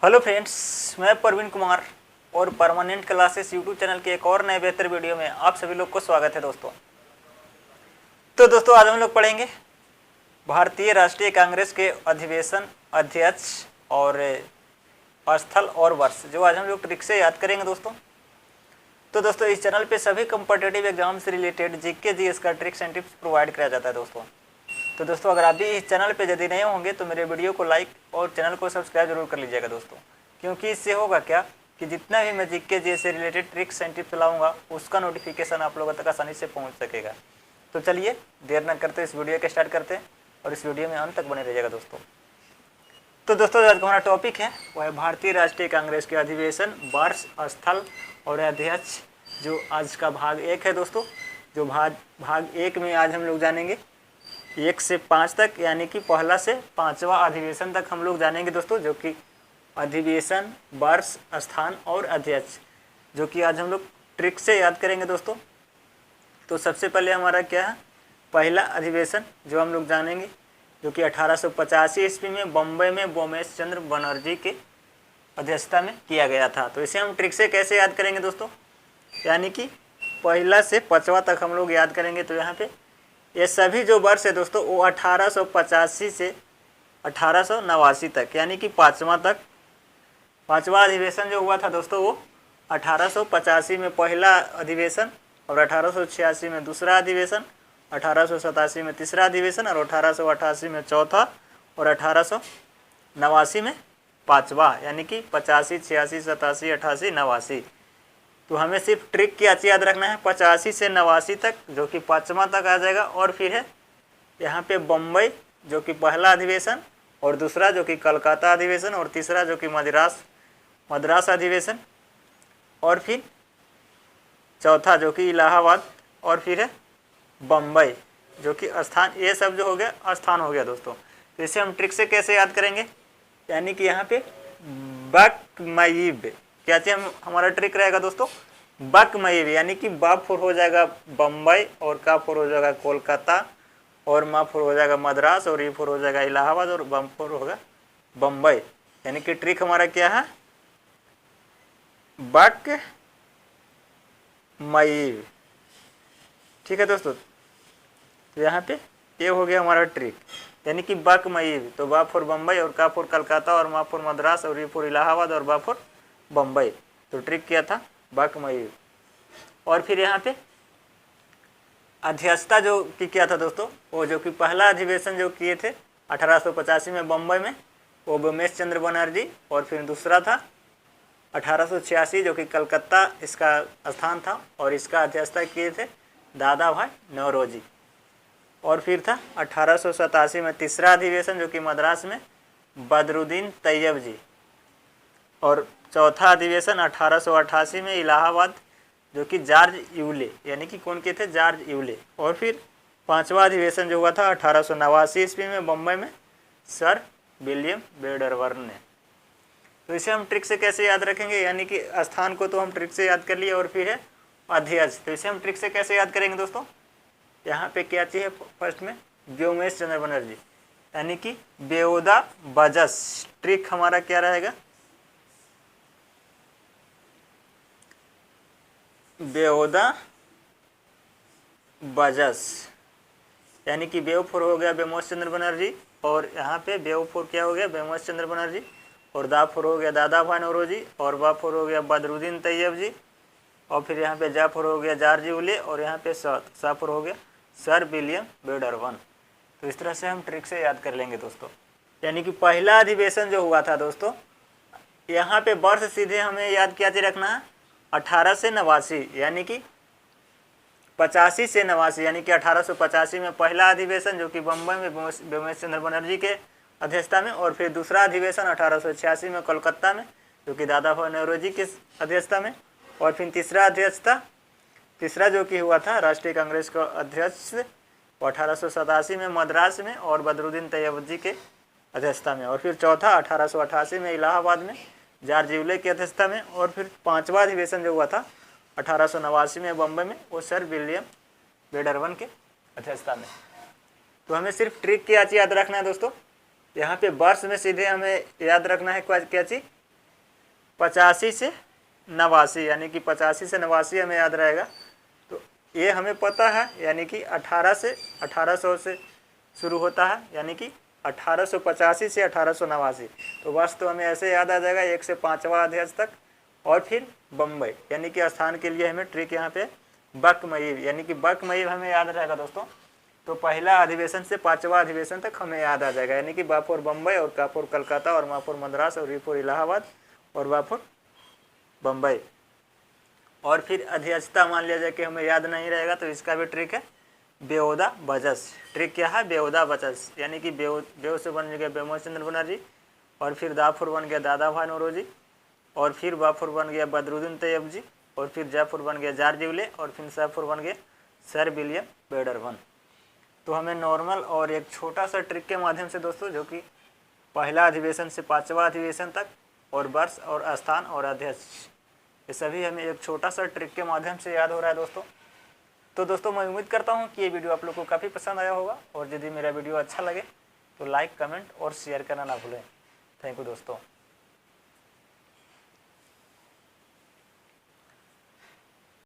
Hello friends, मैं प्रवीण कुमार और permanent classes YouTube channel के एक और नए बेहतर वीडियो में आप सभी लोग को स्वागत है दोस्तों। तो दोस्तों आज हम लोग पढ़ेंगे भारतीय राष्ट्रीय कांग्रेस के अधिवेशन, अध्यक्ष और स्थल और वर्ष, जो आज हम लोग ट्रिक से याद करेंगे दोस्तों। तो दोस्तों इस चैनल पे सभी कम्पिटिटिव एग्जाम से रिलेटेड जीके जीएस का ट्रिक्स एंड टिप्स प्रोवाइड कराया जाता है दोस्तों। तो दोस्तों अगर आप भी इस चैनल पे यदि नए होंगे तो मेरे वीडियो को लाइक और चैनल को सब्सक्राइब जरूर कर लीजिएगा दोस्तों, क्योंकि इससे होगा क्या कि जितना भी मैं जीके जीएस से रिलेटेड ट्रिक्स एंड टिप्स लाऊंगा उसका नोटिफिकेशन आप लोगों तक आसानी से पहुंच सकेगा। तो चलिए देर न करते इस वीडियो के स्टार्ट करते हैं और इस वीडियो में अंत तक बने रहिएगा दोस्तों। तो दोस्तों आज का हमारा टॉपिक है वह है भारतीय राष्ट्रीय कांग्रेस के अधिवेशन, वर्ष, स्थल और अध्यक्ष, जो आज का भाग 1 है दोस्तों। जो भाग 1 में आज हम लोग जानेंगे 1 से 5 तक, यानी कि पहला से 5वां अधिवेशन तक हम लोग जानेंगे दोस्तों, जो कि अधिवेशन, वर्ष, स्थान और अध्यक्ष, जो कि आज हम लोग ट्रिक से याद करेंगे दोस्तों। तो सबसे पहले हमारा क्या है, पहला अधिवेशन जो हम लोग जानेंगे, जो कि 1885 ईस्वी में बम्बई में बोमेश चंद्र बनर्जी के अध्यक्षता में किया गया था। तो इसे हम ट्रिक से कैसे याद करेंगे दोस्तों, यानी कि पहला से 5वां तक हम लोग याद करेंगे। तो यहाँ पे ये सभी जो वर्ष है दोस्तों वो 1885 से 1889 तक, यानी कि 5वां तक, 5वां अधिवेशन जो हुआ था दोस्तों वो 1885 में पहला अधिवेशन और 1886 में दूसरा अधिवेशन, 1887 में तीसरा अधिवेशन और 1888 में चौथा और 1889 में 5वां, यानी कि 85, 86, 87, 88, 89। तो हमें सिर्फ ट्रिक की अच्छी याद रखना है 85 से 89 तक, जो कि 5वां तक आ जाएगा। और फिर है यहाँ पे बम्बई जो कि पहला अधिवेशन, और दूसरा जो कि कलकत्ता अधिवेशन, और तीसरा जो कि मद्रास अधिवेशन, और फिर चौथा जो कि इलाहाबाद, और फिर है बम्बई जो कि स्थान। ये सब जो हो गया स्थान हो गया दोस्तों। तो इसे हम ट्रिक से कैसे याद करेंगे, यानी कि यहाँ पे बकमयीब, क्या चाहिए हमारा ट्रिक रहेगा दोस्तों, बकमयीब, यानी कि बा फोर हो जाएगा बम्बई और का फोर हो जाएगा कोलकाता और मा फोर हो जाएगा मद्रास और ई फोर हो जाएगा इलाहाबाद और बम फोर होगा बम्बई। यानी कि ट्रिक हमारा क्या है, बकमयीब। ठीक है दोस्तों, तो यहाँ पे ये हो गया हमारा ट्रिक, यानी कि बकमयीब। तो बा फोर बम्बई और का फोर कलकत्ता और मा फोर मद्रास और ई फोर इलाहाबाद और बा फोर बम्बई। तो ट्रिक किया था बकमयीब। और फिर यहाँ पे अध्यक्षता जो किया था दोस्तों, वो जो कि पहला अधिवेशन जो किए थे 1885 में बम्बई में, वो बोमेश चंद्र बनर्जी, और फिर दूसरा था 1886 जो कि कलकत्ता इसका स्थान था और इसका अध्यक्षता किए थे दादा भाई नौरोजी। और फिर था 1887 में तीसरा अधिवेशन जो कि मद्रास में बदरुद्दीन तैयब जी, और चौथा अधिवेशन 1888 में इलाहाबाद जो कि जॉर्ज यूले, यानी कि कौन के थे, जॉर्ज यूले। और फिर 5वां अधिवेशन जो हुआ था 1889 ईस्वी में बम्बई में सर विलियम बेडरवर्न ने। तो इसे हम ट्रिक से कैसे याद रखेंगे, यानी कि स्थान को तो हम ट्रिक से याद कर लिए, और फिर है अध्यक्ष। तो इसे हम ट्रिक से कैसे याद करेंगे दोस्तों, यहाँ पे क्या चाहिए फर्स्ट में, बोमेश चंद्र बनर्जी, यानी कि बेओदा बजस। ट्रिक हमारा क्या रहेगा, बेओदा बजस, यानी कि बेव फोर हो गया बोमेश चंद्र बनर्जी, और यहाँ पे बेव फोर क्या हो गया, बोमेश चंद्र बनर्जी, और दा फोर हो गया दादा भाई नौरोजी, और बा फोर हो गया बदरुद्दीन तैयब जी, और फिर यहाँ पे जा फोर हो गया जॉर्ज यूले, और यहाँ पे सा फोर हो गया सर विलियम बेडरवन। तो इस तरह से हम ट्रिक से याद कर लेंगे दोस्तों। यानी कि पहला अधिवेशन जो हुआ था दोस्तों, यहाँ पे वर्ष सीधे हमें याद क्या रखना है 18 से 89, यानी कि 85 से 89, यानी कि 1885 में पहला अधिवेशन जो कि बम्बई में बोमेश चंद्र बनर्जी के अध्यक्षता में, और फिर दूसरा अधिवेशन 1886 में कोलकाता में जो कि दादा भाई नौरोजी की अध्यक्षता में, और फिर तीसरा जो कि हुआ था राष्ट्रीय कांग्रेस का अध्यक्ष वो 1887 में मद्रास में और बदरुद्दीन तैयब जी के अध्यक्षता में, और फिर चौथा 1888 में इलाहाबाद में जॉर्ज यूले की अध्यक्षता में, और फिर 5वां अधिवेशन जो हुआ था 1889 में बम्बई में, वो सर विलियम बेडरवन के अध्यक्षता में। तो हमें सिर्फ ट्रिक की आज याद रखना है दोस्तों। यहाँ पे वर्ष में सीधे हमें याद रखना है क्या चीज़, 85 से 89, यानी कि 85 से 89 हमें याद रहेगा। तो ये हमें पता है, यानी कि 1800 से शुरू होता है, यानी कि 1885 से 1889। तो वर्ष तो हमें ऐसे याद आ जाएगा 1 से 5वां अध्यक्ष तक। और फिर बम्बई, यानी कि स्थान के लिए हमें ट्रिक यहाँ पे बकमईब, यानी कि बकमईब हमें याद रहेगा दोस्तों। तो पहला अधिवेशन से 5वां अधिवेशन तक हमें याद आ जाएगा, यानी कि बाफोर बम्बई और काफोर कलकत्ता और माफोर मद्रास और रीफोर इलाहाबाद और बाफोर बम्बई। और फिर अध्यक्षता मान लिया जाए कि हमें याद नहीं रहेगा, तो इसका भी ट्रिक है बेओदा बजस। ट्रिक क्या है? बेओदा बजस, यानी कि बेव से बन गया बेमोचंद्र बनर्जी, और फिर दाफुर बन गया दादा भाई नौरोजी, और फिर बाफुर बन गया बदरुद्दीन तैयब जी, और फिर जयपुर बन गया जारजीवले, और फिर शाहपुर बन गया सर विलियम बेडरवन। तो हमें नॉर्मल और एक छोटा सा ट्रिक के माध्यम से दोस्तों, जो कि पहला अधिवेशन से 5वां अधिवेशन तक और वर्ष और स्थान और अध्यक्ष, ये सभी हमें एक छोटा सा ट्रिक के माध्यम से याद हो रहा है दोस्तों। तो दोस्तों मैं उम्मीद करता हूँ कि ये वीडियो आप लोग को काफ़ी पसंद आया होगा, और यदि मेरा वीडियो अच्छा लगे तो लाइक, कमेंट और शेयर करना ना भूलें। थैंक यू दोस्तों।